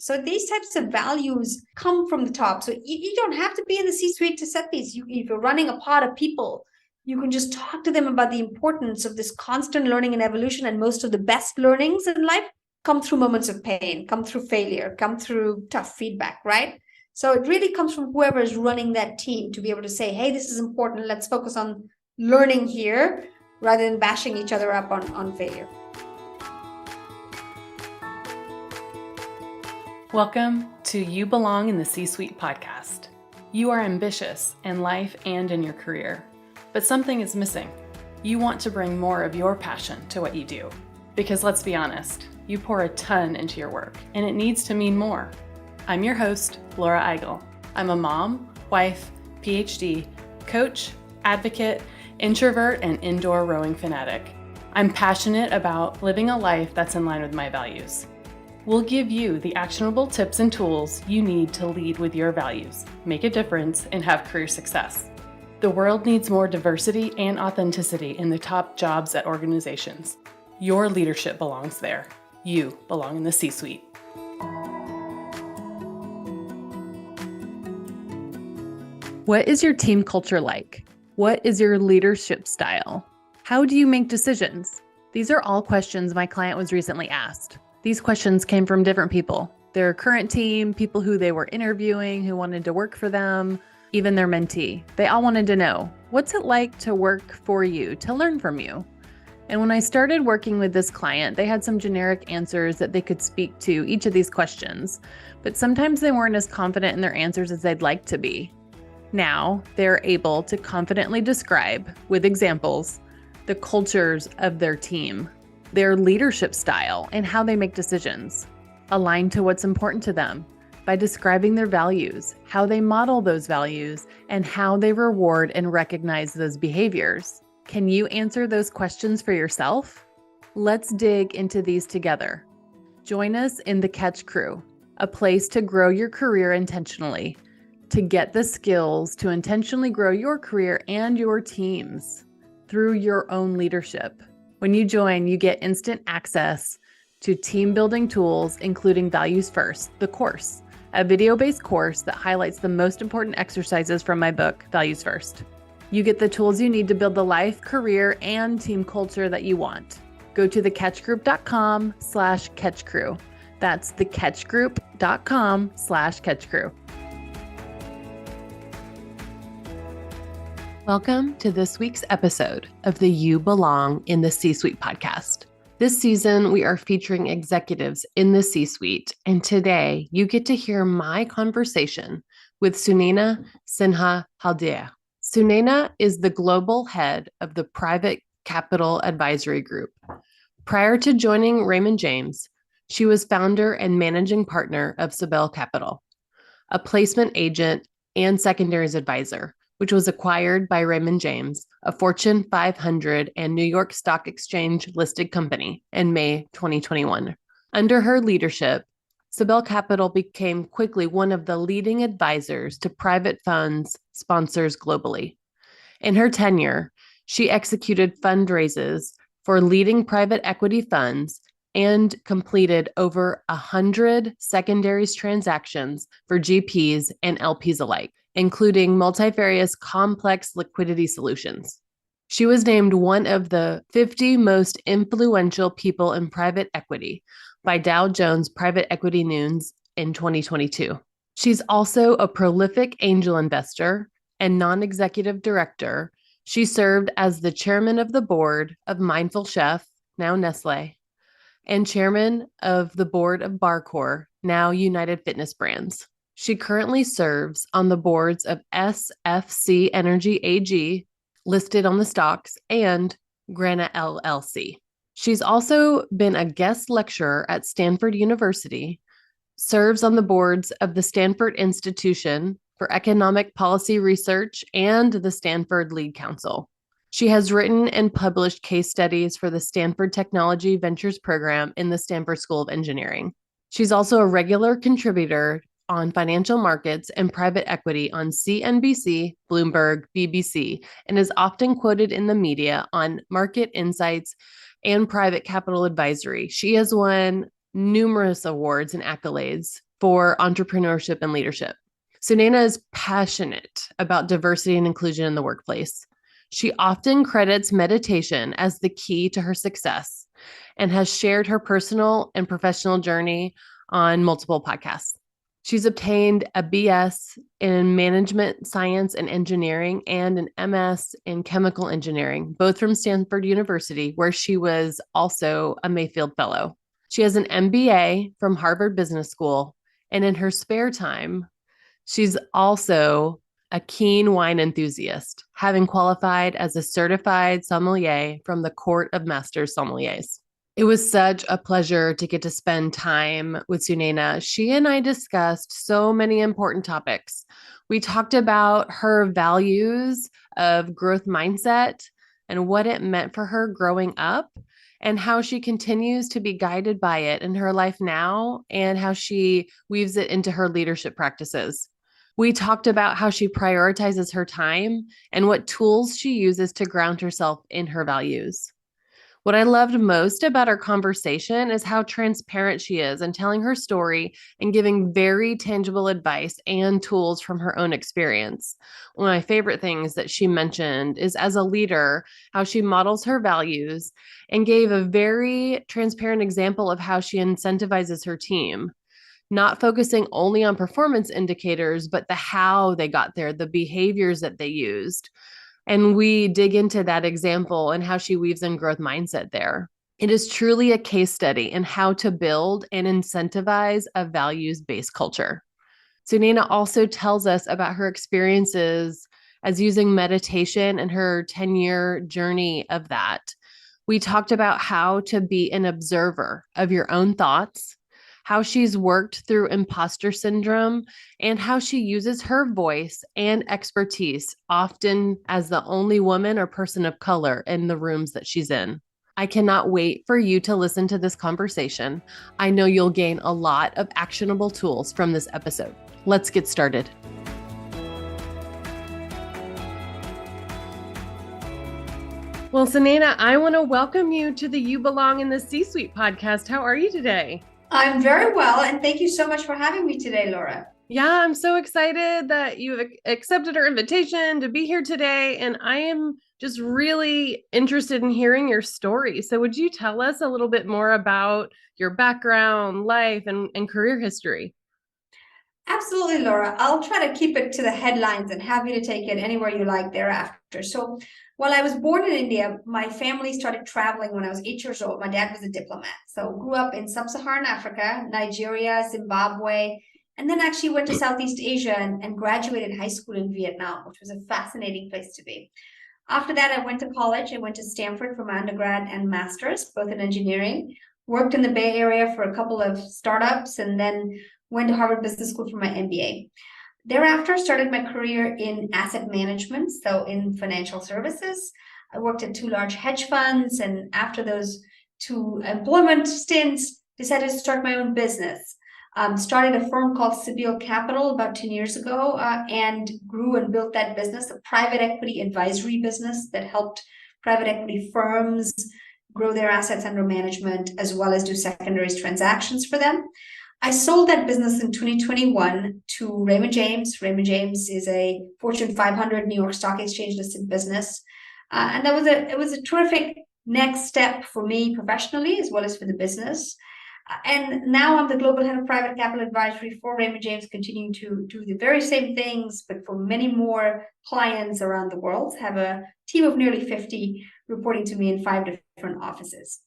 So these types of values come from the top. So you don't have to be in the C-suite to set these. If you're running a pod of people, you can just talk to them about the importance of this constant learning and evolution. And most of the best learnings in life come through moments of pain, come through failure, come through tough feedback, right? So it really comes from whoever is running that team to be able to say, hey, this is important. Let's focus on learning here rather than bashing each other up on failure. Welcome to You Belong in the C-Suite podcast. You are ambitious in life and in your career, but something is missing. You want to bring more of your passion to what you do. Because let's be honest, you pour a ton into your work, and it needs to mean more. I'm your host, Laura Eigel. I'm a mom, wife, PhD, coach, advocate, introvert, and indoor rowing fanatic. I'm passionate about living a life that's in line with my values. We'll give you the actionable tips and tools you need to lead with your values, make a difference, and have career success. The world needs more diversity and authenticity in the top jobs at organizations. Your leadership belongs there. You belong in the C-suite. What is your team culture like? What is your leadership style? How do you make decisions? These are all questions my client was recently asked. These questions came from different people, their current team, people who they were interviewing, who wanted to work for them, even their mentee. They all wanted to know, what's it like to work for you, to learn from you? And when I started working with this client, they had some generic answers that they could speak to each of these questions, but sometimes they weren't as confident in their answers as they'd like to be. Now, they're able to confidently describe, with examples, the cultures of their team, their leadership style, and how they make decisions, aligned to what's important to them by describing their values, how they model those values, and how they reward and recognize those behaviors. Can you answer those questions for yourself? Let's dig into these together. Join us in the Catch Crew, a place to grow your career intentionally, to get the skills to intentionally grow your career and your teams through your own leadership. When you join, you get instant access to team building tools, including Values First, the course, a video-based course that highlights the most important exercises from my book, Values First. You get the tools you need to build the life, career, and team culture that you want. Go to thecatchgroup.com/catchcrew. That's thecatchgroup.com/catchcrew. Welcome to this week's episode of the You Belong in the C-Suite podcast. This season, we are featuring executives in the C-Suite, and today you get to hear my conversation with Sunaina Sinha Haldea. Sunaina is the global head of the Private Capital Advisory Group. Prior to joining Raymond James, she was founder and managing partner of Sabel Capital, a placement agent and secondaries advisor, which was acquired by Raymond James, a Fortune 500 and New York Stock Exchange listed company, in May 2021. Under her leadership, Sabel Capital became quickly one of the leading advisors to private funds sponsors globally. In her tenure, she executed fundraisers for leading private equity funds and completed over 100 secondaries transactions for GPs and LPs alike, including multifarious complex liquidity solutions. She was named one of the 50 most influential people in private equity by Dow Jones Private Equity News in 2022. She's also a prolific angel investor and non-executive director. She served as the chairman of the board of Mindful Chef, now Nestle, and chairman of the board of Barcor, now United Fitness Brands. She currently serves on the boards of SFC Energy AG, listed on the stocks, and Grana LLC. She's also been a guest lecturer at Stanford University, serves on the boards of the Stanford Institution for Economic Policy Research and the Stanford Lead Council. She has written and published case studies for the Stanford Technology Ventures program in the Stanford School of Engineering. She's also a regular contributor on financial markets and private equity on CNBC, Bloomberg, BBC, and is often quoted in the media on market insights and private capital advisory. She has won numerous awards and accolades for entrepreneurship and leadership. Sunaina is passionate about diversity and inclusion in the workplace. She often credits meditation as the key to her success and has shared her personal and professional journey on multiple podcasts. She's obtained a BS in management science and engineering and an MS in chemical engineering, both from Stanford University, where she was also a Mayfield Fellow. She has an MBA from Harvard Business School, and in her spare time, she's also a keen wine enthusiast, having qualified as a certified sommelier from the Court of Masters Sommeliers. It was such a pleasure to get to spend time with Sunaina. She and I discussed so many important topics. We talked about her values of growth mindset and what it meant for her growing up, and how she continues to be guided by it in her life now, and how she weaves it into her leadership practices. We talked about how she prioritizes her time and what tools she uses to ground herself in her values. What I loved most about our conversation is how transparent she is in telling her story and giving very tangible advice and tools from her own experience. One of my favorite things that she mentioned is, as a leader, how she models her values and gave a very transparent example of how she incentivizes her team, not focusing only on performance indicators, but the how they got there, the behaviors that they used. And we dig into that example and how she weaves in growth mindset there. It is truly a case study in how to build and incentivize a values-based culture. Sunaina also tells us about her experiences as using meditation and her 10-year journey of that. We talked about how to be an observer of your own thoughts, how she's worked through imposter syndrome, and how she uses her voice and expertise, often as the only woman or person of color in the rooms that she's in. I cannot wait for you to listen to this conversation. I know you'll gain a lot of actionable tools from this episode. Let's get started. Well, Sunaina, I want to welcome you to the You Belong in the C-Suite podcast. How are you today? I'm very well, and thank you so much for having me today, Laura. Yeah, I'm so excited that you accepted our invitation to be here today, and I am just really interested in hearing your story. So would you tell us a little bit more about your background, life, and career history? Absolutely, Laura. I'll try to keep it to the headlines and happy to take it anywhere you like thereafter. So while I was born in India, my family started traveling when I was 8 years old. My dad was a diplomat. So grew up in sub-Saharan Africa, Nigeria, Zimbabwe, and then actually went to Southeast Asia and graduated high school in Vietnam, which was a fascinating place to be. After that, I went to college. I went to Stanford for my undergrad and master's, both in engineering. Worked in the Bay Area for a couple of startups, and then went to Harvard Business School for my MBA. Thereafter, started my career in asset management, so in financial services. I worked at 2 large hedge funds, and after those 2 employment stints, decided to start my own business. Started a firm called Sibyl Capital about 10 years ago, and grew and built that business, a private equity advisory business that helped private equity firms grow their assets under management, as well as do secondaries transactions for them. I sold that business in 2021 to Raymond James. Raymond James is a Fortune 500 New York Stock Exchange listed business. And it was a terrific next step for me professionally, as well as for the business. And now I'm the global head of private capital advisory for Raymond James, continuing to do the very same things, but for many more clients around the world. Have a team of nearly 50 reporting to me in 5 different offices.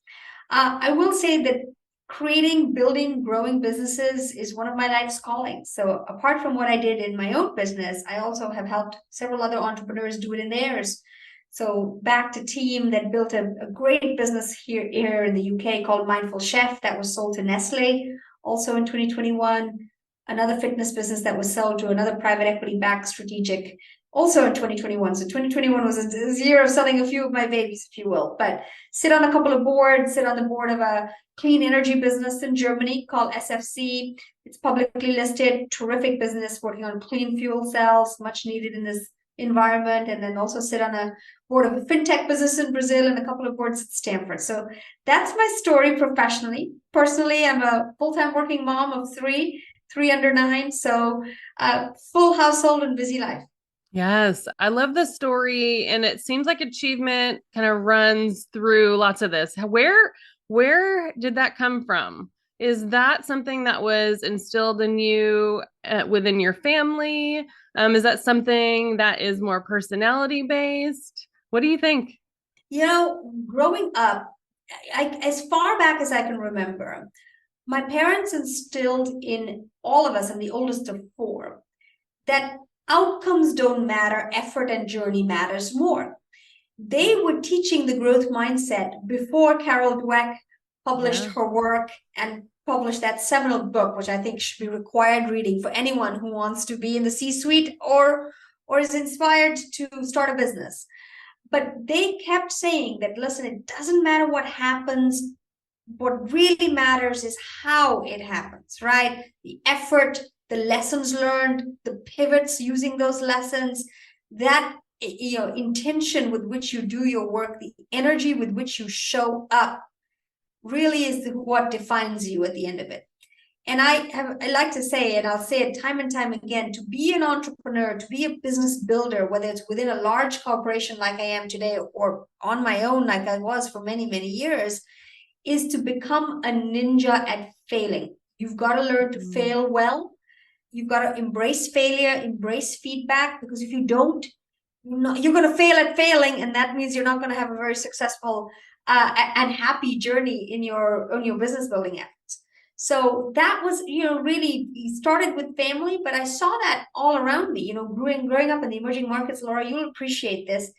I will say that creating, building, growing businesses is one of my life's callings. So apart from what I did in my own business, I also have helped several other entrepreneurs do it in theirs. So backed a team that built a great business here in the UK called Mindful Chef that was sold to Nestle also in 2021. Another fitness business that was sold to another private equity backed strategic also in 2021. So 2021 was a year of selling a few of my babies, if you will. But sit on a couple of boards, sit on the board of a clean energy business in Germany called SFC. It's publicly listed, terrific business working on clean fuel cells, much needed in this environment. And then also sit on a board of a fintech business in Brazil and a couple of boards at Stanford. So that's my story professionally. Personally, I'm a full-time working mom of 3. 3 under 9. So full household and busy life. Yes, I love the story, and it seems like achievement kind of runs through lots of this. Where did that come from? Is that something that was instilled in you within your family? Is that something that is more personality based? What do you think? Growing up, as far back as I can remember, my parents instilled in all of us, I'm the oldest of 4, that outcomes don't matter, effort and journey matters more. They were teaching the growth mindset before Carol Dweck published her work and published that seminal book, which I think should be required reading for anyone who wants to be in the C-suite or is inspired to start a business. But they kept saying that, listen, it doesn't matter what happens. What really matters is how it happens, right? The effort, the lessons learned, the pivots using those lessons, that intention with which you do your work, the energy with which you show up really is what defines you at the end of it. And I like to say, and I'll say it time and time again, to be an entrepreneur, to be a business builder, whether it's within a large corporation like I am today or on my own like I was for many, many years, is to become a ninja at failing. You've got to learn to fail well. You've got to embrace failure, embrace feedback, because if you don't, you're going to fail at failing, and that means you're not going to have a very successful and happy journey in your business building efforts. So that was, really started with family, but I saw that all around me, growing up in the emerging markets. Laura, you'll appreciate this,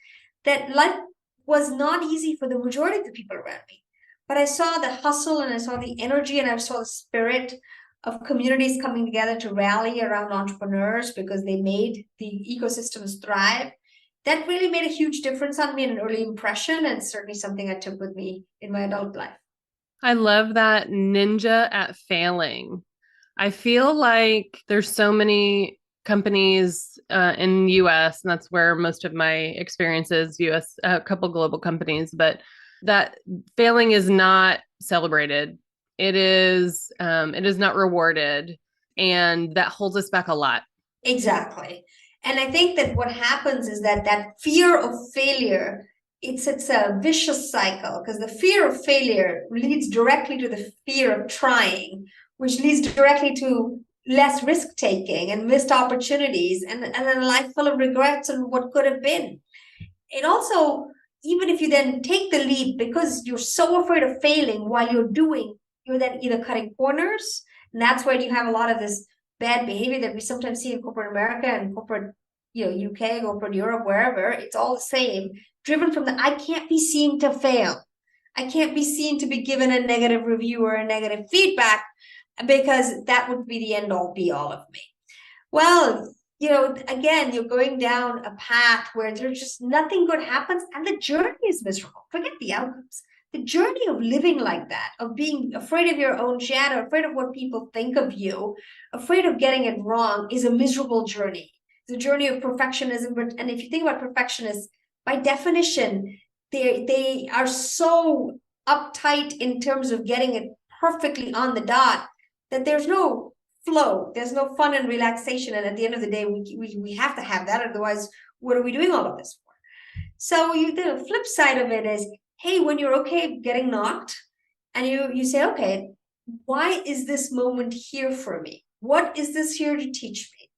that life was not easy for the majority of the people around me. But I saw the hustle, and I saw the energy, and I saw the spirit of communities coming together to rally around entrepreneurs because they made the ecosystems thrive. That really made a huge difference on me, and an early impression, and certainly something I took with me in my adult life. I love that, ninja at failing. I feel like there's so many companies in US, and that's where most of my experience is, US, a couple global companies, but that failing is not celebrated. It is not rewarded, and that holds us back a lot. Exactly. And I think that what happens is that fear of failure, it's a vicious cycle, because the fear of failure leads directly to the fear of trying, which leads directly to less risk taking and missed opportunities, and a life full of regrets and what could have been. It also, even if you then take the leap, because you're so afraid of failing while you're then either cutting corners, and that's where you have a lot of this bad behavior that we sometimes see in corporate America and corporate, UK, corporate Europe, wherever. It's all the same, driven from the I can't be seen to fail. I can't be seen to be given a negative review or a negative feedback, because that would be the end all be all of me. Well, again, you're going down a path where there's just nothing good happens, and the journey is miserable. Forget the outcomes. The journey of living like that, of being afraid of your own shadow, afraid of what people think of you, afraid of getting it wrong, is a miserable journey. It's a journey of perfectionism. And if you think about perfectionists, by definition, they are so uptight in terms of getting it perfectly on the dot that there's no flow, there's no fun and relaxation. And at the end of the day, we have to have that. Otherwise, what are we doing all of this for? So the flip side of it is, hey, when you're okay getting knocked, and you say, okay, why is this moment here for me? What is this here to teach me?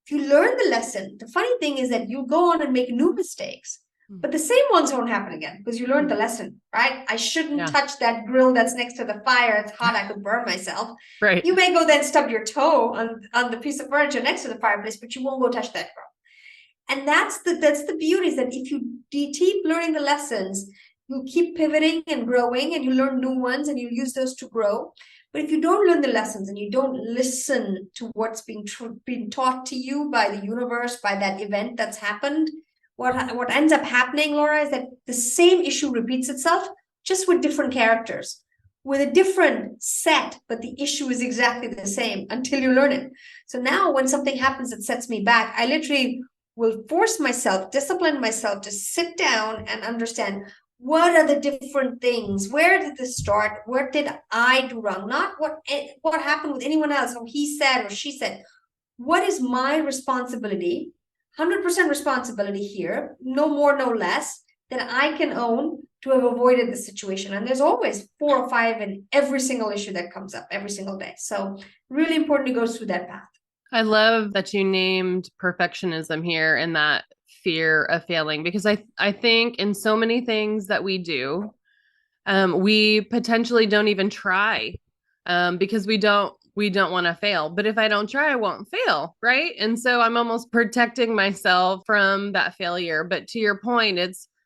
If you learn the lesson, the funny thing is that you go on and make new mistakes, but the same ones won't happen again because you learned the lesson, right? I shouldn't touch that grill that's next to the fire. It's hot. I could burn myself. Right. You may go then stub your toe on the piece of furniture next to the fireplace, but you won't go touch that grill. And that's the beauty, is that if you keep learning the lessons, you keep pivoting and growing, and you learn new ones and you use those to grow. But if you don't learn the lessons and you don't listen to what's being taught to you by the universe, by that event that's happened, what ends up happening, Laura, is that the same issue repeats itself, just with different characters, with a different set, but the issue is exactly the same until you learn it. So now when something happens that sets me back, I literally will force myself, discipline myself to sit down and understand, what are the different things? Where did this start? What did I do wrong? Not what happened with anyone else, or he said or she said. What is my responsibility? 100% responsibility here, no more, no less, that I can own to have avoided the situation. And there's always 4 or 5 in every single issue that comes up every single day. So really important to go through that path. I love that you named perfectionism here and that fear of failing, because I think in so many things that we do, we potentially don't even try, because we don't want to fail. But if I don't try, I won't fail, right? And so I'm almost protecting myself from that failure. But to your point,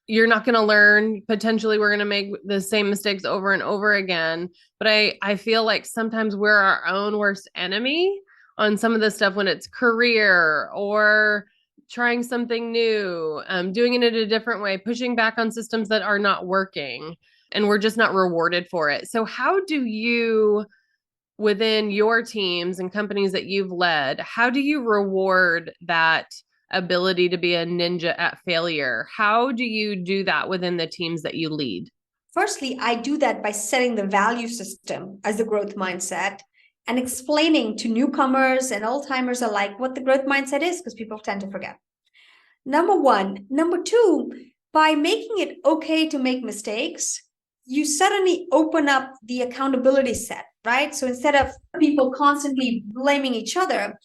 you're not going to learn. Potentially, we're going to make the same mistakes over and over again. But I feel like sometimes we're our own worst enemy on some of the stuff when it's career or trying something new, doing it in a different way, pushing back on systems that are not working, and we're just not rewarded for it. So how do you, within your teams and companies that you've led, how do you reward that ability to be a ninja at failure? How do you do that within the teams that you lead? Firstly, I do that by setting the value system as the growth mindset and explaining to newcomers and old timers alike what the growth mindset is, because people tend to forget. Number one. Number two, by making it okay to make mistakes, you suddenly open up the accountability set, right? So instead of people constantly blaming each other,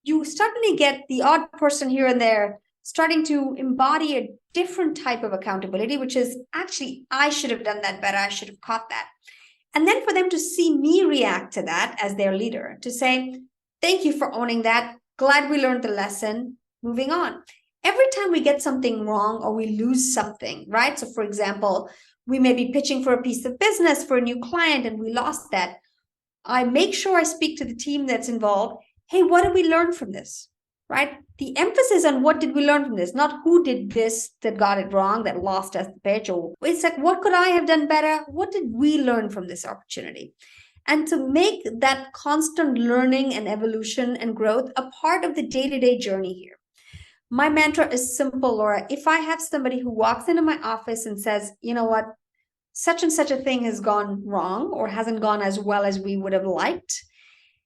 you suddenly get the odd person here and there starting to embody a different type of accountability, which is actually, I should have done that better. I should have caught that. And then for them to see me react to that as their leader, to say, thank you for owning that. Glad we learned the lesson. Moving on. Every time we get something wrong or we lose something, right? So for example, we may be pitching for a piece of business for a new client and we lost that. I make sure I speak to the team that's involved. Hey, what did we learn from this? Right? The emphasis on what did we learn from this, not who did this that got it wrong, that lost us the pitch, or it's like, what could I have done better? What did we learn from this opportunity? And to make that constant learning and evolution and growth a part of the day-to-day journey here. My mantra is simple, Laura. If I have somebody who walks into my office and says, you know what, such and such a thing has gone wrong or hasn't gone as well as we would have liked.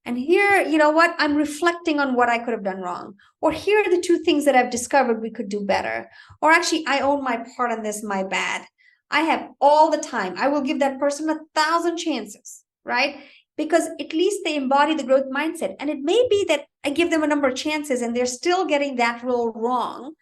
And here, you know what, I'm reflecting on what I could have done wrong. Or here are the 2 things that I've discovered we could do better. Or actually, I own my part on this, my bad. I have all the time. I will give that person 1,000 chances, right? Because at least they embody the growth mindset. And it may be that I give them a number of chances and they're still getting that role wrong,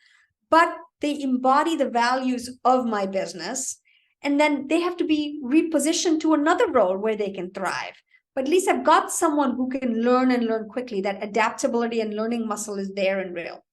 but they embody the values of my business. And then they have to be repositioned to another role where they can thrive. But at least I've got someone who can learn and learn quickly. That adaptability and learning muscle is there and real.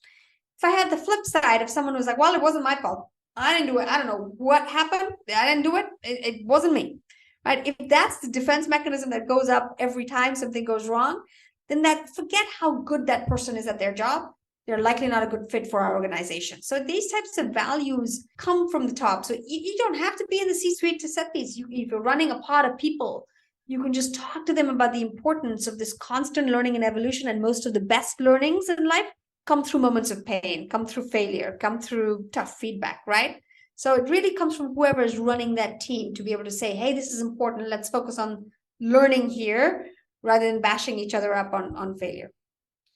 If I had the flip side, if someone was like, well, it wasn't my fault. I didn't do it. I don't know what happened. I didn't do it. It wasn't me. Right? If that's the defense mechanism that goes up every time something goes wrong, then that forget how good that person is at their job. They're likely not a good fit for our organization. So these types of values come from the top. So you don't have to be in the C-suite to set these. If you're running a pod of people, you can just talk to them about the importance of this constant learning and evolution. And most of the best learnings in life come through moments of pain, come through failure, come through tough feedback, right? So it really comes from whoever is running that team to be able to say, hey, this is important. Let's focus on learning here rather than bashing each other up on failure.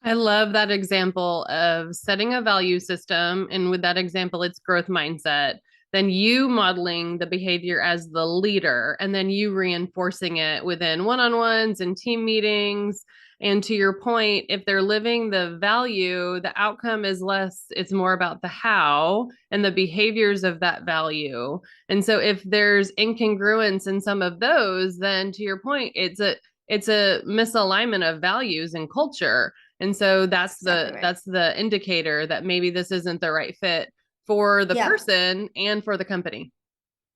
I love that example of setting a value system. And with that example, it's growth mindset. Then you modeling the behavior as the leader, and then you reinforcing it within one-on-ones and team meetings. And to your point, if they're living the value, the outcome is less, it's more about the how and the behaviors of that value. And so if there's incongruence in some of those, then to your point, it's a misalignment of values and culture. And so that's the indicator that maybe this isn't the right fit for the person and for the company.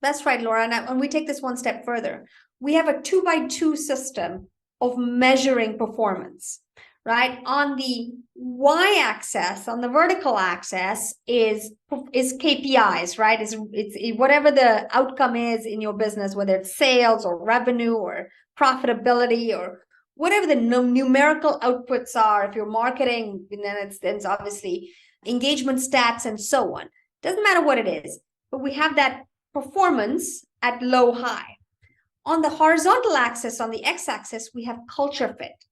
That's right, Laura. And we take this one step further. We have a 2x2 system of measuring performance, right? On the y-axis, on the vertical axis is KPIs, right? It's whatever the outcome is in your business, whether it's sales or revenue or profitability or whatever the numerical outputs are. If you're marketing, then it's obviously engagement stats and so on. Doesn't matter what it is, but we have that performance at low, high. On the horizontal axis, on the x-axis, we have culture fit,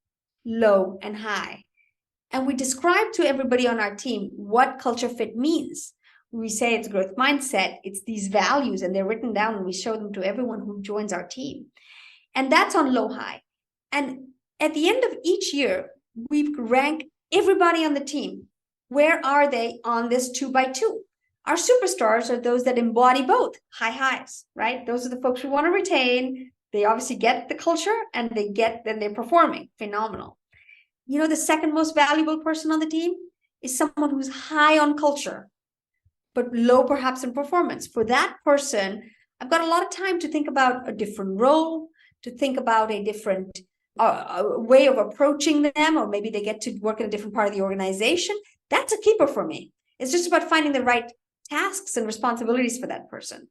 low and high. And we describe to everybody on our team what culture fit means. We say it's growth mindset, it's these values, and they're written down, and we show them to everyone who joins our team. And that's on low, high. And at the end of each year, we rank everybody on the team. Where are they on this 2x2? Our superstars are those that embody both high, highs, right? Those are the folks we want to retain. They obviously get the culture, and they're performing phenomenal. The second most valuable person on the team is someone who's high on culture, but low perhaps in performance. For that person, I've got a lot of time to think about a different role, to think about a different way of approaching them, or maybe they get to work in a different part of the organization. That's a keeper for me. It's just about finding the right tasks and responsibilities for that person.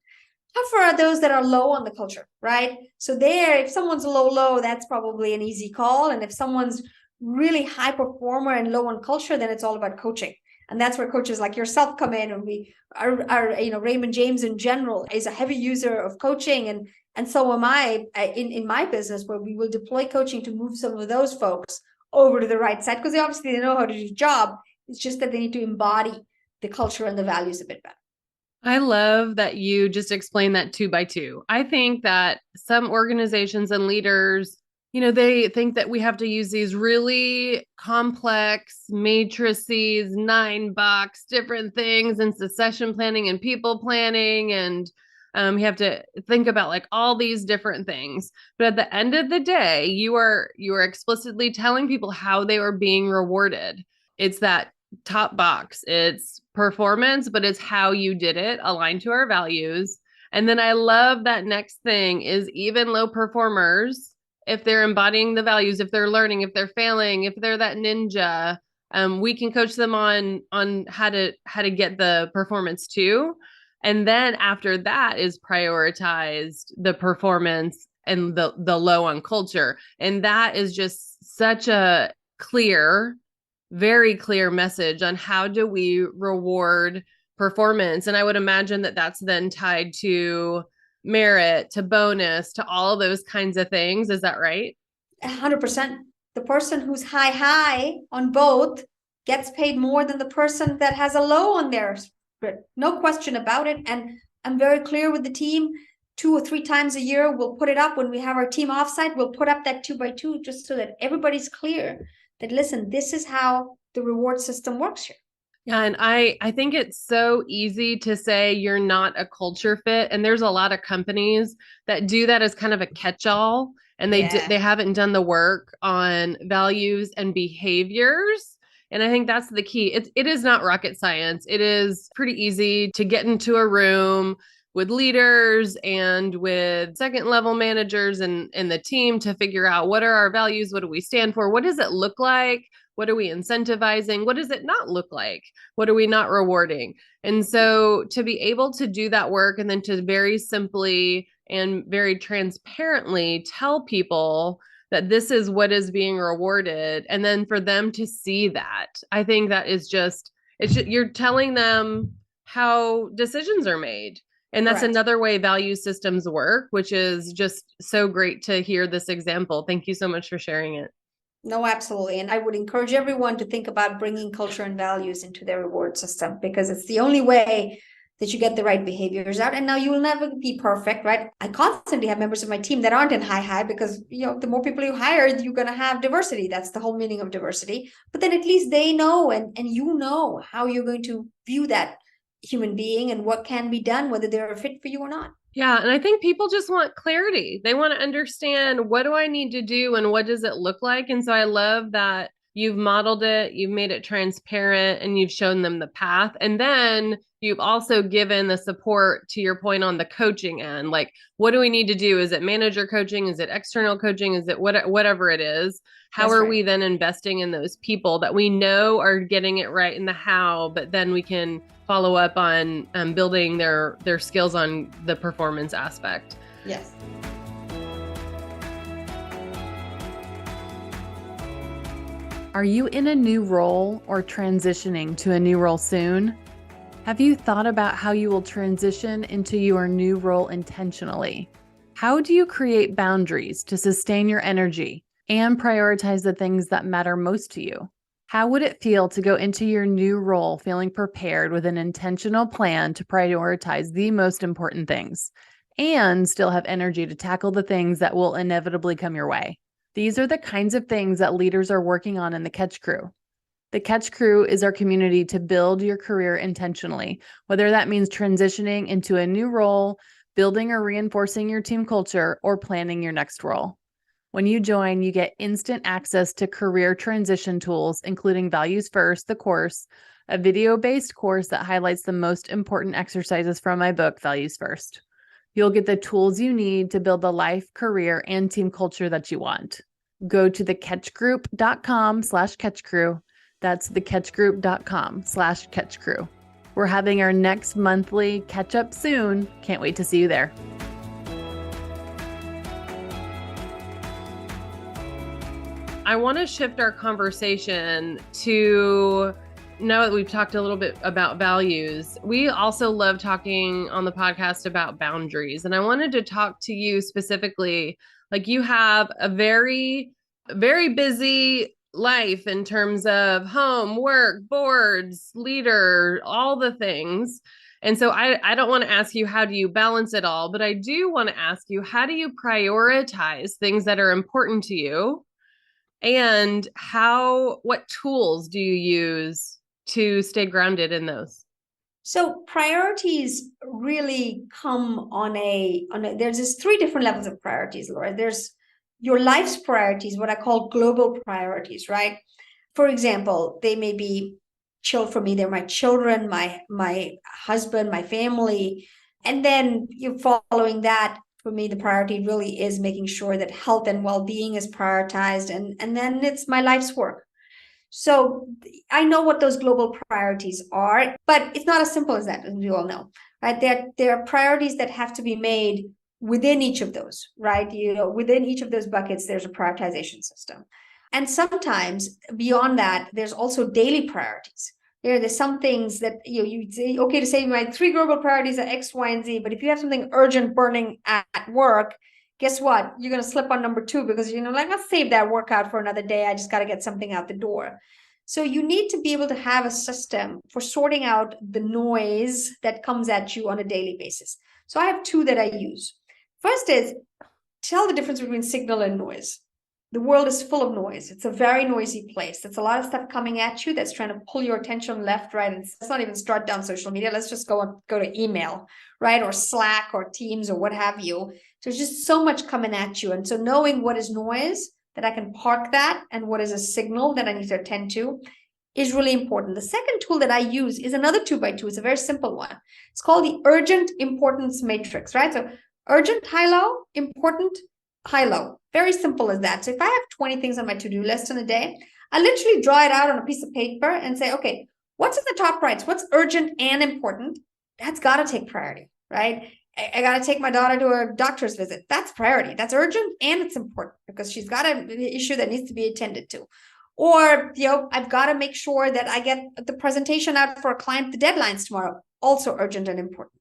Tougher are those that are low on the culture, right? So if someone's low, that's probably an easy call. And if someone's really high performer and low on culture, then it's all about coaching. And that's where coaches like yourself come in. And we are Raymond James in general is a heavy user of coaching. And so am I in my business, where we will deploy coaching to move some of those folks over to the right side, because they know how to do the job. It's just that they need to embody the culture and the values a bit better. I love that you just explained that 2x2. I think that some organizations and leaders, they think that we have to use these really complex matrices, 9-box different things, and succession planning and people planning. And you have to think about like all these different things. But at the end of the day, you are explicitly telling people how they are being rewarded. It's that top box. It's performance, but it's how you did it, aligned to our values. And then I love that next thing is even low performers, if they're embodying the values, if they're learning, if they're failing, if they're that ninja, we can coach them on how to get the performance too. And then after that is prioritized the performance and the low on culture. And that is just such a very clear message on how do we reward performance. And I would imagine that that's then tied to merit, to bonus, to all of those kinds of things. Is that right? 100%. The person who's high on both gets paid more than the person that has a low on theirs. No question about it. And I'm very clear with the team. 2 or 3 times a year, we'll put it up. When we have our team offsite, we'll put up that 2x2 just so that everybody's clear that, listen, this is how the reward system works here. Yeah. And I think it's so easy to say you're not a culture fit. And there's a lot of companies that do that as kind of a catch-all, and they haven't done the work on values and behaviors. And I think that's the key. It is not rocket science. It is pretty easy to get into a room with leaders and with second level managers and the team to figure out what are our values? What do we stand for? What does it look like? What are we incentivizing? What does it not look like? What are we not rewarding? And so to be able to do that work and then to very simply and very transparently tell people that this is what is being rewarded, and then for them to see that, I think that is you're telling them how decisions are made. And that's Correct. another way value systems work, which is just so great to hear this example. Thank you so much for sharing it. No, absolutely. And I would encourage everyone to think about bringing culture and values into their reward system, because it's the only way that you get the right behaviors out. And now you will never be perfect, right? I constantly have members of my team that aren't in high, because, the more people you hire, you're going to have diversity. That's the whole meaning of diversity. But then at least they know, and how you're going to view that human being and what can be done, whether they're a fit for you or not. Yeah. And I think people just want clarity. They want to understand, what do I need to do and what does it look like? And so I love that you've modeled it, you've made it transparent, and you've shown them the path. And then you've also given the support, to your point, on the coaching end. Like, what do we need to do? Is it manager coaching? Is it external coaching? Is it whatever it is? How are we then investing in those people that we know are getting it right in the how, but then we can follow up on building their skills on the performance aspect? Yes. Are you in a new role or transitioning to a new role soon? Have you thought about how you will transition into your new role intentionally? How do you create boundaries to sustain your energy and prioritize the things that matter most to you? How would it feel to go into your new role feeling prepared with an intentional plan to prioritize the most important things and still have energy to tackle the things that will inevitably come your way? These are the kinds of things that leaders are working on in the Catch Crew. The Catch Crew is our community to build your career intentionally, whether that means transitioning into a new role, building or reinforcing your team culture, or planning your next role. When you join, you get instant access to career transition tools, including Values First, the course, a video-based course that highlights the most important exercises from my book, Values First. You'll get the tools you need to build the life, career, and team culture that you want. Go to thecatchgroup.com/catchcrew. That's thecatchgroup.com/catchcrew. We're having our next monthly catch up soon. Can't wait to see you there. I want to shift our conversation to, now that we've talked a little bit about values, we also love talking on the podcast about boundaries. And I wanted to talk to you specifically, like you have a very, very busy life in terms of home, work, boards, leader, all the things. And so I don't want to ask you, how do you balance it all? But I do want to ask you, how do you prioritize things that are important to you? And what tools do you use to stay grounded in those? So priorities really come there's just three different levels of priorities, Laura. There's your life's priorities, what I call global priorities, right? For example, they may be for me, they're my children, my husband, my family. And then you following that, for me, the priority really is making sure that health and well-being is prioritized. And then it's my life's work. So I know what those global priorities are, but it's not as simple as that, as we all know, right? There are priorities that have to be made within each of those, right? Within each of those buckets, there's a prioritization system. And sometimes beyond that, there's also daily priorities. There's some things that you'd say, okay, to say my three global priorities are X, Y, and Z, but if you have something urgent burning at work, guess what? You're going to slip on number 2 because, let's save that workout for another day. I just got to get something out the door. So you need to be able to have a system for sorting out the noise that comes at you on a daily basis. So I have 2 that I use. First is tell the difference between signal and noise. The world is full of noise. It's a very noisy place. There's a lot of stuff coming at you that's trying to pull your attention left, right, and let's not even start down social media. Let's just go to email, right, or Slack or Teams or what have you. There's just so much coming at you. And so knowing what is noise, that I can park that, and what is a signal that I need to attend to is really important. The second tool that I use is another 2x2. It's a very simple one. It's called the urgent importance matrix, right? So urgent, high, low, important, high, low. Very simple as that. So if I have 20 things on my to-do list in a day, I literally draw it out on a piece of paper and say, okay, what's in the top rights? What's urgent and important? That's got to take priority, right? I got to take my daughter to a doctor's visit. That's priority. That's urgent and it's important because she's got an issue that needs to be attended to. Or, I've got to make sure that I get the presentation out for a client, the deadline's tomorrow, also urgent and important.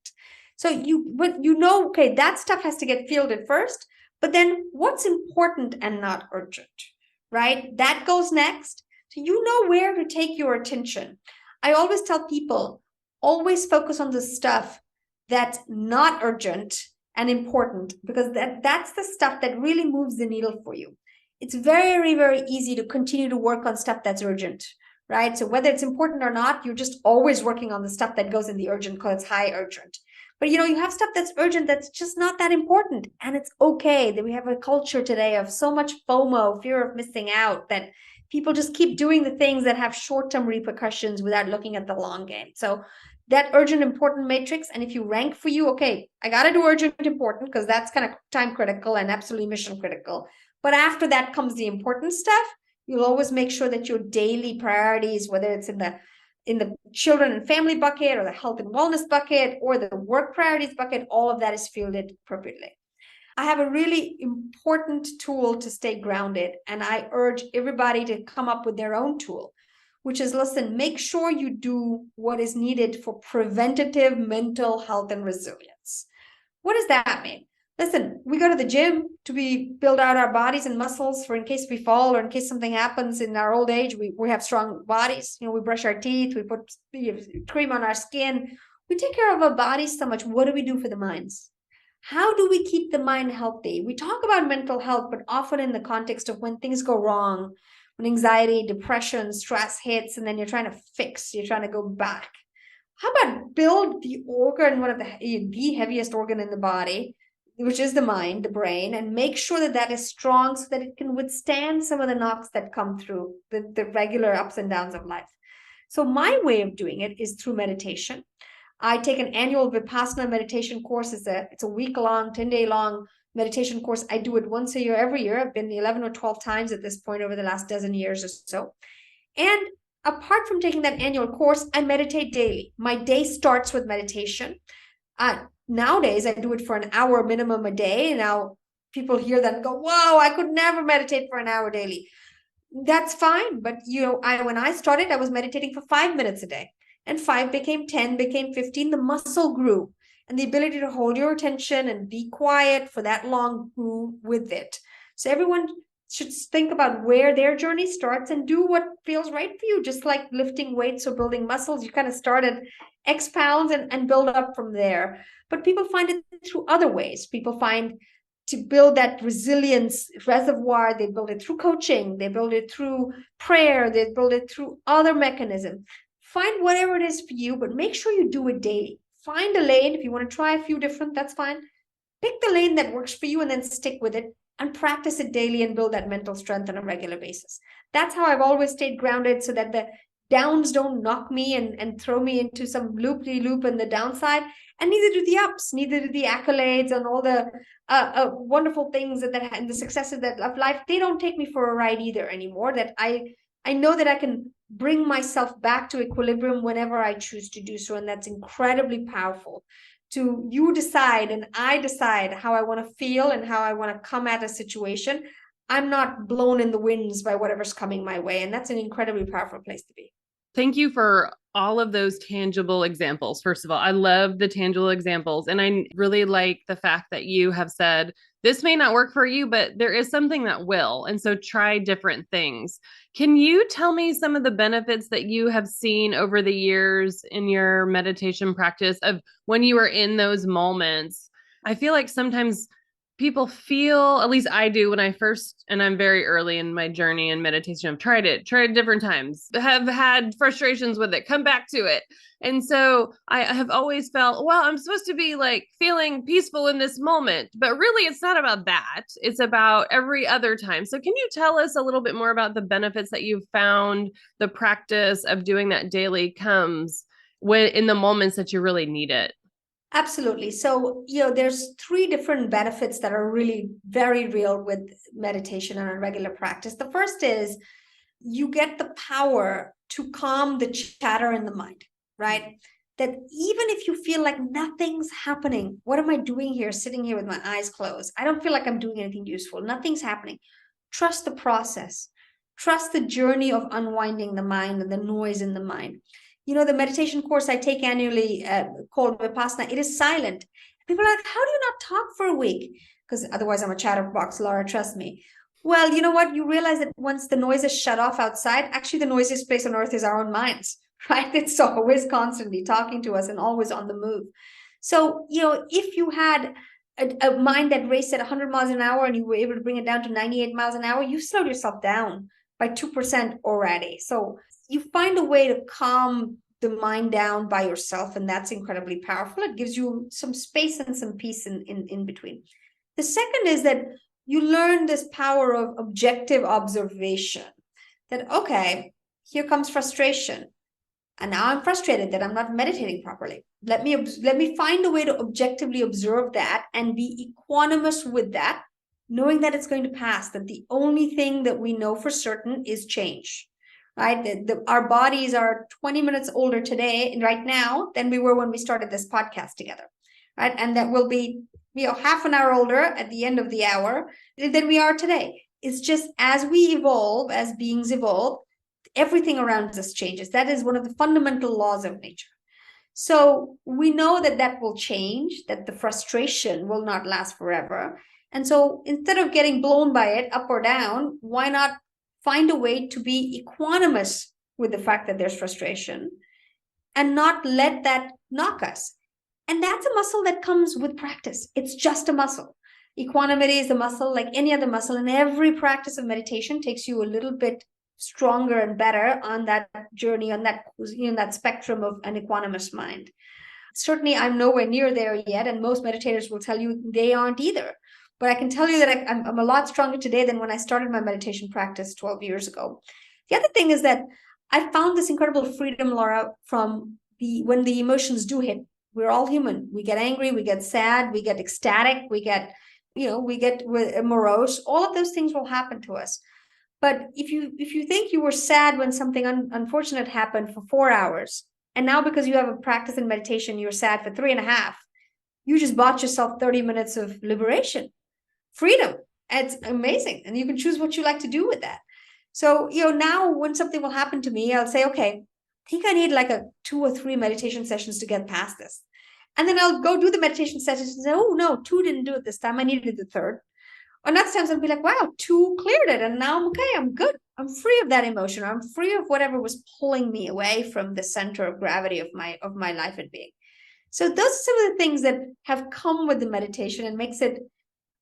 So okay, that stuff has to get fielded first, but then what's important and not urgent, right? That goes next. So you know where to take your attention. I always tell people, always focus on the stuff that's not urgent and important, because that's the stuff that really moves the needle for you. It's very, very easy to continue to work on stuff that's urgent, right? So whether it's important or not, you're just always working on the stuff that goes in the urgent because it's high urgent. But you have stuff that's urgent that's just not that important. And it's okay that we have a culture today of so much FOMO, fear of missing out, that people just keep doing the things that have short-term repercussions without looking at the long game. So that urgent important matrix, and if you rank for you, okay, I got to do urgent important because that's kind of time critical and absolutely mission critical. But after that comes the important stuff. You'll always make sure that your daily priorities, whether it's in the children and family bucket or the health and wellness bucket or the work priorities bucket, all of that is fielded appropriately. I have a really important tool to stay grounded, and I urge everybody to come up with their own tool, which is, listen, make sure you do what is needed for preventative mental health and resilience. What does that mean? Listen, we go to the gym to build out our bodies and muscles for in case we fall or in case something happens in our old age. We have strong bodies. We brush our teeth, we put cream on our skin. We take care of our bodies so much. What do we do for the minds? How do we keep the mind healthy? We talk about mental health, but often in the context of when things go wrong, when anxiety, depression, stress hits, and then you're trying to go back. How about build the organ, one of the heaviest organ in the body, which is the mind, the brain, and make sure that that is strong so that it can withstand some of the knocks that come through the regular ups and downs of life. So my way of doing it is through meditation. I take an annual Vipassana meditation course. It's a week-long, 10-day-long meditation course. I do it once a year, every year. I've been 11 or 12 times at this point over the last dozen years or so. And apart from taking that annual course, I meditate daily. My day starts with meditation. Nowadays, I do it for an hour minimum a day. Now, people hear that and go, "Whoa, I could never meditate for an hour daily." That's fine. But, when I started, I was meditating for 5 minutes a day. And 5 became 10, became 15. The muscle grew. And the ability to hold your attention and be quiet for that long grew with it. So everyone should think about where their journey starts and do what feels right for you. Just like lifting weights or building muscles, you kind of start at X pounds and build up from there. But people find it through other ways. People find to build that resilience reservoir, they build it through coaching, they build it through prayer, they build it through other mechanisms. Find whatever it is for you, but make sure you do it daily. Find a lane. If you want to try a few different, that's fine. Pick the lane that works for you and then stick with it and practice it daily and build that mental strength on a regular basis. That's how I've always stayed grounded, so that the downs don't knock me and throw me into some loop-de-loop in the downside. And neither do the ups, neither do the accolades and all the wonderful things and the successes of life. They don't take me for a ride either anymore. That I know that I can bring myself back to equilibrium whenever I choose to do so. And that's incredibly powerful. You decide and I decide how I want to feel and how I want to come at a situation. I'm not blown in the winds by whatever's coming my way. And that's an incredibly powerful place to be. Thank you for all of those tangible examples. First of all, I love the tangible examples. And I really like the fact that you have said, this may not work for you, but there is something that will. And so try different things. Can you tell me some of the benefits that you have seen over the years in your meditation practice of when you were in those moments? I feel like sometimes people feel, at least I do when I first, and I'm very early in my journey in meditation. I've tried different times, have had frustrations with it, come back to it. And so I have always felt, well, I'm supposed to be like feeling peaceful in this moment, but really it's not about that. It's about every other time. So can you tell us a little bit more about the benefits that you've found the practice of doing that daily comes when in the moments that you really need it? Absolutely. So, there's 3 different benefits that are really very real with meditation and a regular practice. The first is you get the power to calm the chatter in the mind, right? That even if you feel like nothing's happening, what am I doing here, sitting here with my eyes closed? I don't feel like I'm doing anything useful. Nothing's happening. Trust the process. Trust the journey of unwinding the mind and the noise in the mind. The meditation course I take annually called Vipassana, it is silent. People are like, how do you not talk for a week? Because otherwise I'm a chatterbox, Laura, trust me. Well, you know what? You realize that once the noise is shut off outside, actually the noisiest place on earth is our own minds, right? It's always constantly talking to us and always on the move. So, if you had a mind that raced at 100 miles an hour and you were able to bring it down to 98 miles an hour, you slowed yourself down by 2% already. So you find a way to calm the mind down by yourself, and that's incredibly powerful. It gives you some space and some peace in between. The second is that you learn this power of objective observation, that, okay, here comes frustration. And now I'm frustrated that I'm not meditating properly. Let me find a way to objectively observe that and be equanimous with that, knowing that it's going to pass, that the only thing that we know for certain is change, right? Our bodies are 20 minutes older today, right now, than we were when we started this podcast together, right? And that will be, half an hour older at the end of the hour than we are today. It's just as we evolve, as beings evolve, everything around us changes. That is one of the fundamental laws of nature. So we know that that will change, that the frustration will not last forever. And so instead of getting blown by it up or down, why not find a way to be equanimous with the fact that there's frustration and not let that knock us? And that's a muscle that comes with practice. It's just a muscle. Equanimity is a muscle like any other muscle, and every practice of meditation takes you a little bit stronger and better on that journey, on that, that spectrum of an equanimous mind. Certainly, I'm nowhere near there yet, and most meditators will tell you they aren't either. But I can tell you that I'm a lot stronger today than when I started my meditation practice 12 years ago. The other thing is that I found this incredible freedom, Laura, from when the emotions do hit. We're all human. We get angry, we get sad, we get ecstatic, we get morose. All of those things will happen to us. But if you think you were sad when something unfortunate happened for 4 hours, and now because you have a practice in meditation, you're sad for 3.5, you just bought yourself 30 minutes of liberation, freedom. It's amazing. And you can choose what you like to do with that. So, now when something will happen to me, I'll say, okay, I think I need like 2 or 3 meditation sessions to get past this. And then I'll go do the meditation sessions and say, oh no, 2 didn't do it this time. I needed the third. Or next times I'll be like, wow, 2 cleared it. And now I'm okay. I'm good. I'm free of that emotion. I'm free of whatever was pulling me away from the center of gravity of my life and being. So those are some of the things that have come with the meditation and makes it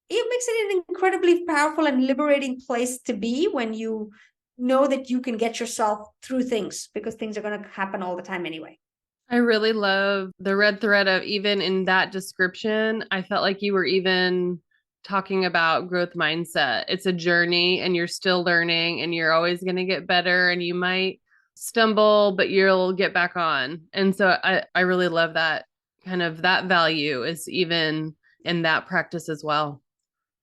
an incredibly powerful and liberating place to be when you know that you can get yourself through things, because things are going to happen all the time anyway. I really love the red thread of, even in that description, I felt like you were even talking about growth mindset. It's a journey and you're still learning and you're always going to get better, and you might stumble, but you'll get back on. And so I really love that kind of, that value is even in that practice as well.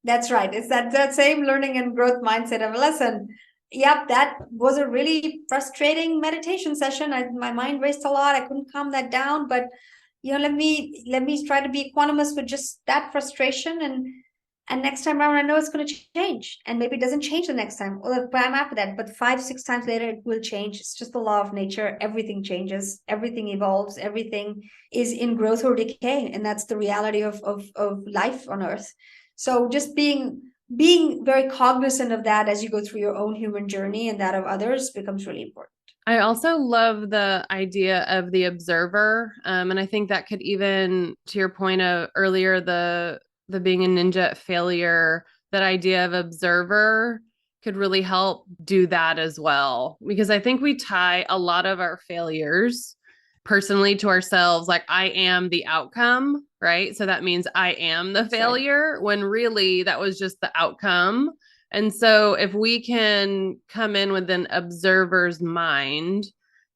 That's right. It's that same learning and growth mindset of, listen, yep, that was a really frustrating meditation session. My mind raced a lot. I couldn't calm that down, but let me try to be equanimous with just that frustration, and next time around I know it's going to change. And maybe it doesn't change the next time or the time after that, but 5-6 times later it will change. It's just the law of nature. Everything changes, everything evolves, everything is in growth or decay, and that's the reality of life on earth. So just being very cognizant of that as you go through your own human journey and that of others becomes really important. I also love the idea of the observer. And I think that could, even to your point of earlier, the being a ninja at failure, that idea of observer could really help do that as well. Because I think we tie a lot of our failures personally to ourselves, like I am the outcome, right? So that means I am the failure, when really that was just the outcome. And so if we can come in with an observer's mind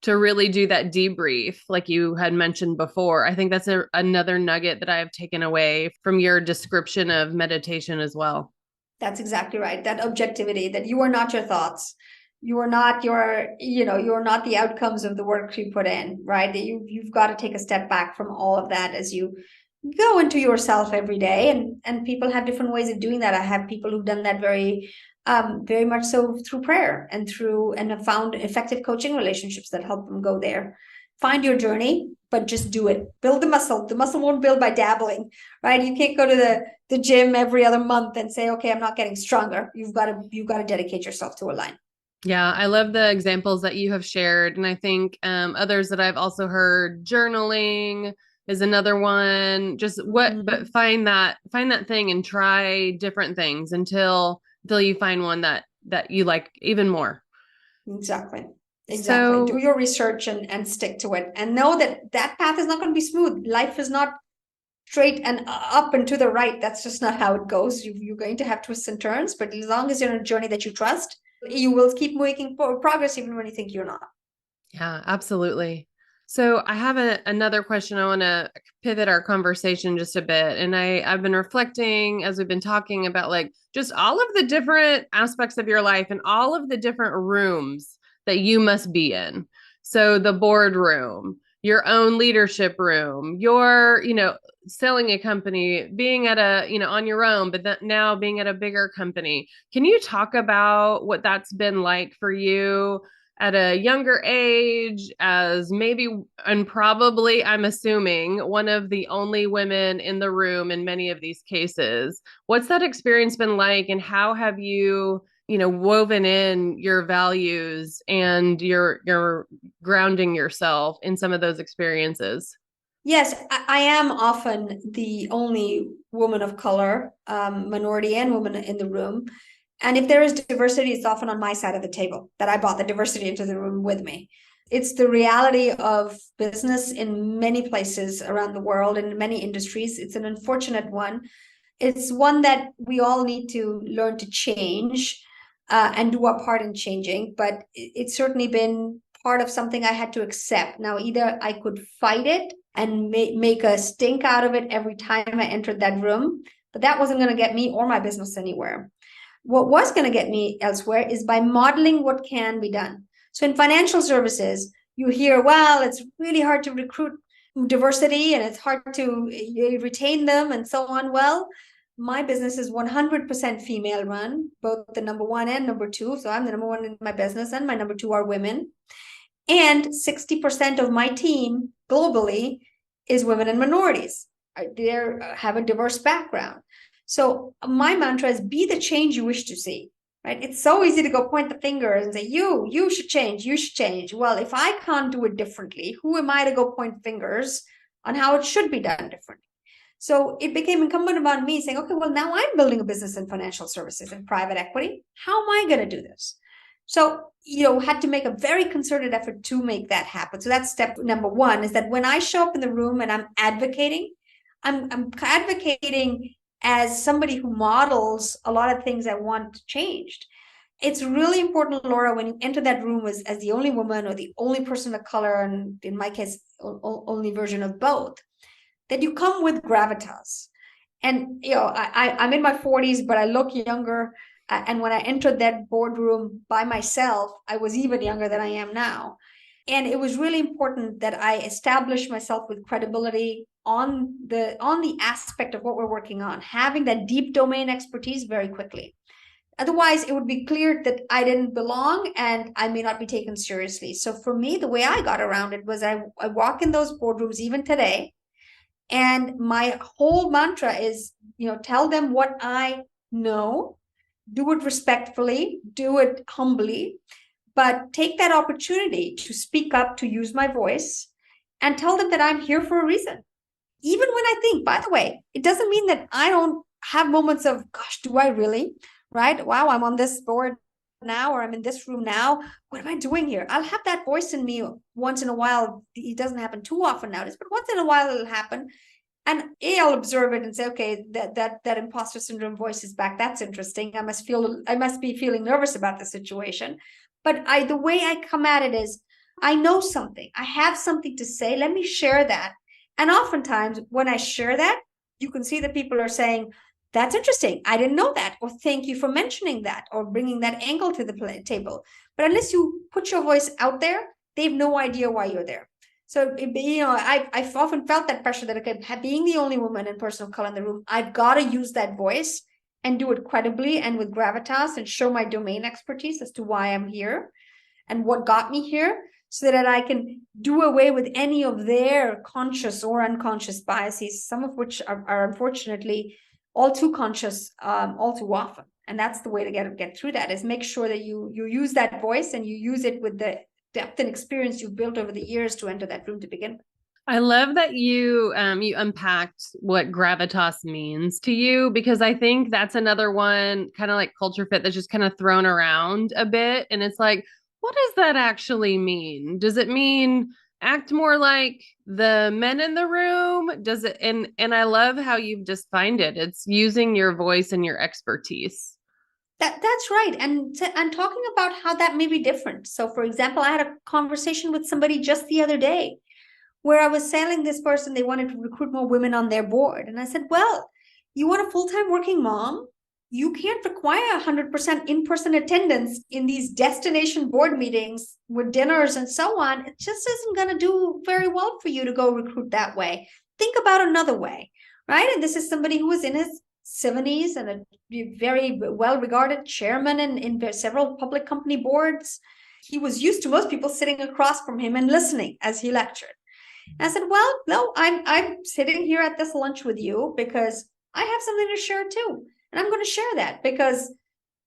to really do that debrief, like you had mentioned before, I think that's another nugget that I've taken away from your description of meditation as well. That's exactly right. That objectivity, that you are not your thoughts. You are not you're not the outcomes of the work you put in, right? You've got to take a step back from all of that as you go into yourself every day. And people have different ways of doing that. I have people who've done that very much so through prayer and have found effective coaching relationships that help them go there. Find your journey, but just do it. Build the muscle. The muscle won't build by dabbling, right? You can't go to the gym every other month and say, okay, I'm not getting stronger. You've got to dedicate yourself to a line. Yeah, I love the examples that you have shared. And I think others that I've also heard, journaling is another one. Just but find that thing and try different things until you find one that you like even more. Exactly. So, do your research and stick to it, and know that path is not going to be smooth. Life is not straight and up and to the right. That's just not how it goes. You're going to have twists and turns, but as long as you're on a journey that you trust, you will keep making progress even when you think you're not. Yeah, absolutely. So I have another question. I want to pivot our conversation just a bit. And I've been reflecting as we've been talking about, like, just all of the different aspects of your life and all of the different rooms that you must be in. So the boardroom, your own leadership room, your, selling a company, being at on your own, but now being at a bigger company. Can you talk about what that's been like for you? at a younger age as maybe, and probably, I'm assuming, one of the only women in the room in many of these cases. What's that experience been like, and how have you, woven in your values and your grounding yourself in some of those experiences? Yes, I am often the only woman of color, minority and woman in the room. And if there is diversity, it's often on my side of the table that I brought the diversity into the room with me. It's the reality of business in many places around the world and in many industries. It's an unfortunate one. It's one that we all need to learn to change and do our part in changing. But it's certainly been part of something I had to accept. Now, either I could fight it and make a stink out of it every time I entered that room, but that wasn't going to get me or my business anywhere. What was going to get me elsewhere is by modeling what can be done. So in financial services, you hear, well, it's really hard to recruit diversity and it's hard to retain them and so on. Well, my business is 100% female run, both the number one and number two. So I'm the number one in my business and my number two are women. And 60% of my team globally is women and minorities. They have a diverse background. So my mantra is be the change you wish to see, right? It's so easy to go point the finger and say, you should change, you should change. Well, if I can't do it differently, who am I to go point fingers on how it should be done differently? So it became incumbent upon me saying, okay, well, now I'm building a business in financial services and private equity. How am I going to do this? So, had to make a very concerted effort to make that happen. So that's step number one, is that when I show up in the room and I'm advocating, I'm advocating as somebody who models a lot of things I want changed. It's really important, Laura, when you enter that room as the only woman or the only person of color, and in my case, only version of both, that you come with gravitas. And, I'm in my 40s, but I look younger. And when I entered that boardroom by myself, I was even younger than I am now. And it was really important that I establish myself with credibility on the aspect of what we're working on, having that deep domain expertise very quickly. Otherwise, it would be clear that I didn't belong and I may not be taken seriously. So for me, the way I got around it was I walk in those boardrooms even today. And my whole mantra is, tell them what I know, do it respectfully, do it humbly, but take that opportunity to speak up, to use my voice, and tell them that I'm here for a reason. Even when I think, by the way, it doesn't mean that I don't have moments of, gosh, do I really? Right? Wow, I'm on this board now, or I'm in this room now. What am I doing here? I'll have that voice in me once in a while. It doesn't happen too often nowadays, but once in a while it'll happen. And I'll observe it and say, okay, that imposter syndrome voice is back. That's interesting. I must be feeling nervous about the situation. But the way I come at it is, I know something. I have something to say. Let me share that. And oftentimes when I share that, you can see that people are saying, that's interesting. I didn't know that. Or thank you for mentioning that or bringing that angle to the table. But unless you put your voice out there, they have no idea why you're there. So, I've often felt that pressure that, okay, being the only woman and person of color in the room, I've got to use that voice and do it credibly and with gravitas and show my domain expertise as to why I'm here and what got me here, so that I can do away with any of their conscious or unconscious biases, some of which are unfortunately all too conscious, all too often. And that's the way to get through that, is make sure that you use that voice and you use it with the depth and experience you've built over the years to enter that room to begin with. I love that you unpacked what gravitas means to you, because I think that's another one, kind of like culture fit, that's just kind of thrown around a bit. And it's like, what does that actually mean? Does it mean act more like the men in the room? Does it? And I love how you've defined it. It's using your voice and your expertise. That's right. And talking about how that may be different. So for example, I had a conversation with somebody just the other day where I was telling this person they wanted to recruit more women on their board. And I said, well, you want a full-time working mom? You can't require 100% in-person attendance in these destination board meetings with dinners and so on. It just isn't going to do very well for you to go recruit that way. Think about another way, right? And this is somebody who was in his 70s and a very well-regarded chairman in several public company boards. he was used to most people sitting across from him and listening as he lectured. And I said, well, no, I'm sitting here at this lunch with you because I have something to share too. And I'm going to share that because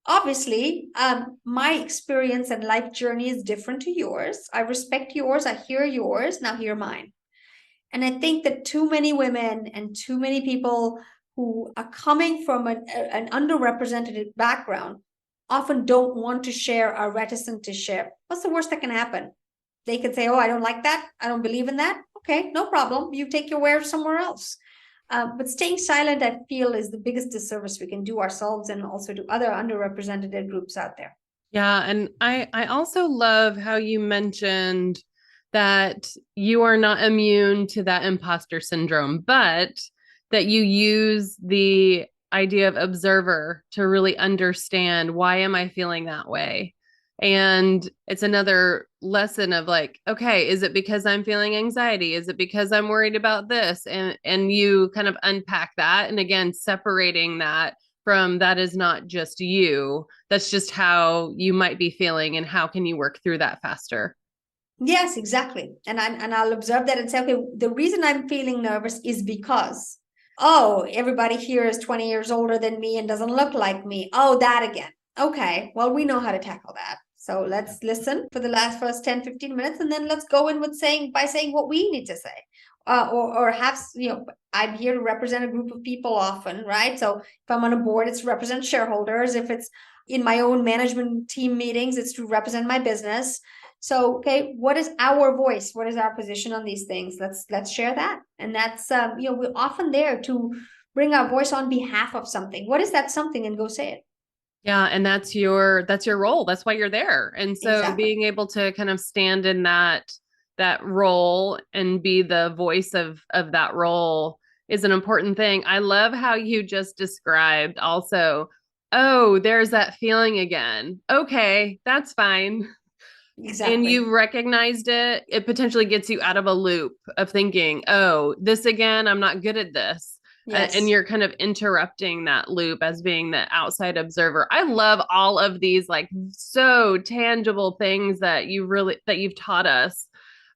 obviously my experience and life journey is different to yours. I respect yours. I hear yours. Now hear mine. And I think that too many women and too many people who are coming from an underrepresented background often don't want to share, are reticent to share. What's the worst that can happen? They could say, oh, I don't like that. I don't believe in that. Okay, no problem. You take your wares somewhere else. But staying silent, I feel, is the biggest disservice we can do ourselves and also to other underrepresented groups out there. Yeah. And I also love how you mentioned that you are not immune to that imposter syndrome, but that you use the idea of observer to really understand, why am I feeling that way? And it's another lesson of like, okay, is it because I'm feeling anxiety? Is it because I'm worried about this? And you kind of unpack that. And again, separating that from that is not just you. That's just how you might be feeling, and how can you work through that faster? Yes, exactly. And I'll observe that and say, okay, the reason I'm feeling nervous is because, oh, everybody here is 20 years older than me and doesn't look like me. Oh, that again. Okay, well, we know how to tackle that. So let's listen for the first 10, 15 minutes, and then let's go in with saying what we need to say. Or have, I'm here to represent a group of people often, right? So if I'm on a board, it's to represent shareholders. If it's in my own management team meetings, it's to represent my business. So, okay, what is our voice? What is our position on these things? Let's share that. And that's, we're often there to bring our voice on behalf of something. What is that something? And go say it. Yeah, and that's your role. That's why you're there. And so Exactly. being able to kind of stand in that role and be the voice of that role is an important thing. I love how you just described also, oh, there's that feeling again. Okay, that's fine. And Exactly. you recognized it. It potentially gets you out of a loop of thinking, oh, this again, I'm not good at this. And Yes. you're kind of interrupting that loop as being the outside observer. I love all of these like so tangible things that you've taught us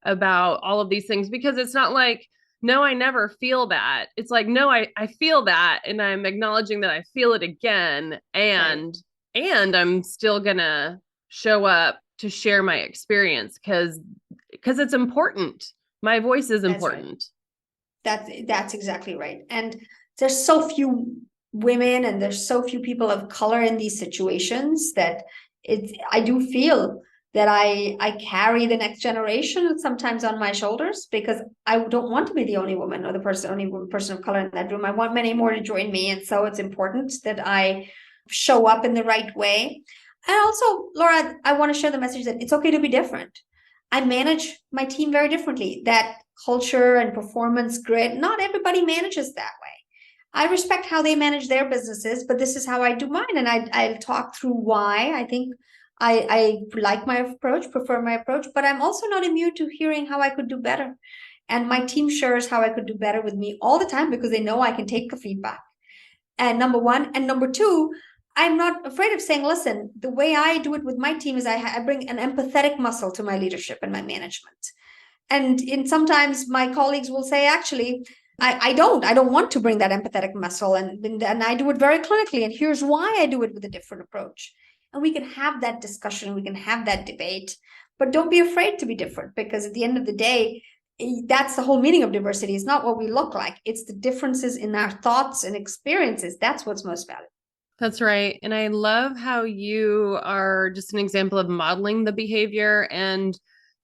about all of these things, because it's not like, no, I never feel that. It's like, no, I feel that, and I'm acknowledging that I feel it again, Right. and I'm still gonna show up to share my experience because it's important. My voice is That's right. important. That's exactly right. And there's so few women and there's so few people of color in these situations that I do feel that I carry the next generation sometimes on my shoulders, because I don't want to be the only woman or only person of color in that room. I want many more to join me. And so it's important that I show up in the right way. And also, Laura, I want to share the message that it's okay to be different. I manage my team very differently. That culture and performance grid, not everybody manages that way. I respect how they manage their businesses, but this is how I do mine. And I'll talk through why I think I like my approach, prefer my approach, but I'm also not immune to hearing how I could do better. And my team shares how I could do better with me all the time because they know I can take the feedback. And number one. And number two, I'm not afraid of saying, listen, the way I do it with my team is I bring an empathetic muscle to my leadership and my management. And in sometimes my colleagues will say, actually, I don't want to bring that empathetic muscle. And I do it very clinically. And here's why I do it with a different approach. And we can have that discussion. We can have that debate, but don't be afraid to be different, because at the end of the day, that's the whole meaning of diversity. It's not what we look like. It's the differences in our thoughts and experiences. That's what's most valuable. That's right. And I love how you are just an example of modeling the behavior, and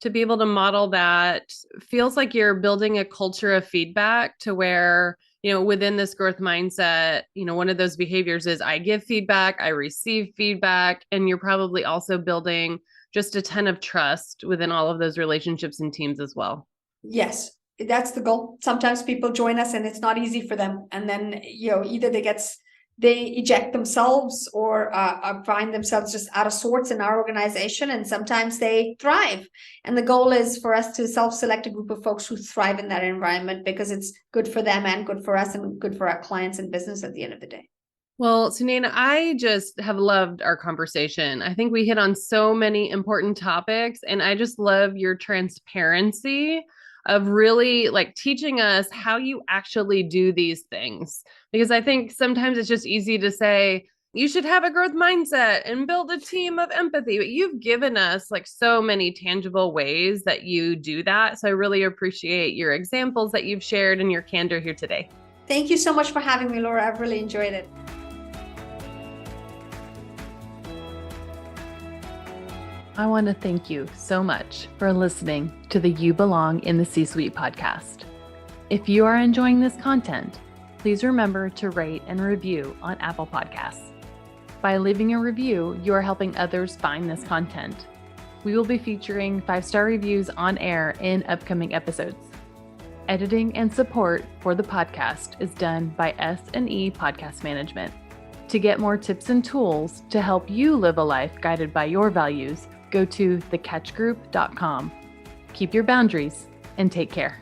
to be able to model that feels like you're building a culture of feedback to where, within this growth mindset, one of those behaviors is I give feedback, I receive feedback, and you're probably also building just a ton of trust within all of those relationships and teams as well. Yes, that's the goal. Sometimes people join us and it's not easy for them. And then, either they eject themselves or find themselves just out of sorts in our organization. And sometimes they thrive. And the goal is for us to self-select a group of folks who thrive in that environment, because it's good for them and good for us and good for our clients and business at the end of the day. Well, Sunaina, I just have loved our conversation. I think we hit on so many important topics, and I just love your transparency of really like teaching us how you actually do these things. Because I think sometimes it's just easy to say, you should have a growth mindset and build a team of empathy, but you've given us like so many tangible ways that you do that. So I really appreciate your examples that you've shared and your candor here today. Thank you so much for having me, Laura. I've really enjoyed it. I want to thank you so much for listening to the You Belong in the C-Suite podcast. If you are enjoying this content, please remember to rate and review on Apple Podcasts. By leaving a review, you are helping others find this content. We will be featuring 5-star reviews on air in upcoming episodes. Editing and support for the podcast is done by S&E Podcast Management. To get more tips and tools to help you live a life guided by your values, go to thecatchgroup.com. Keep your boundaries and take care.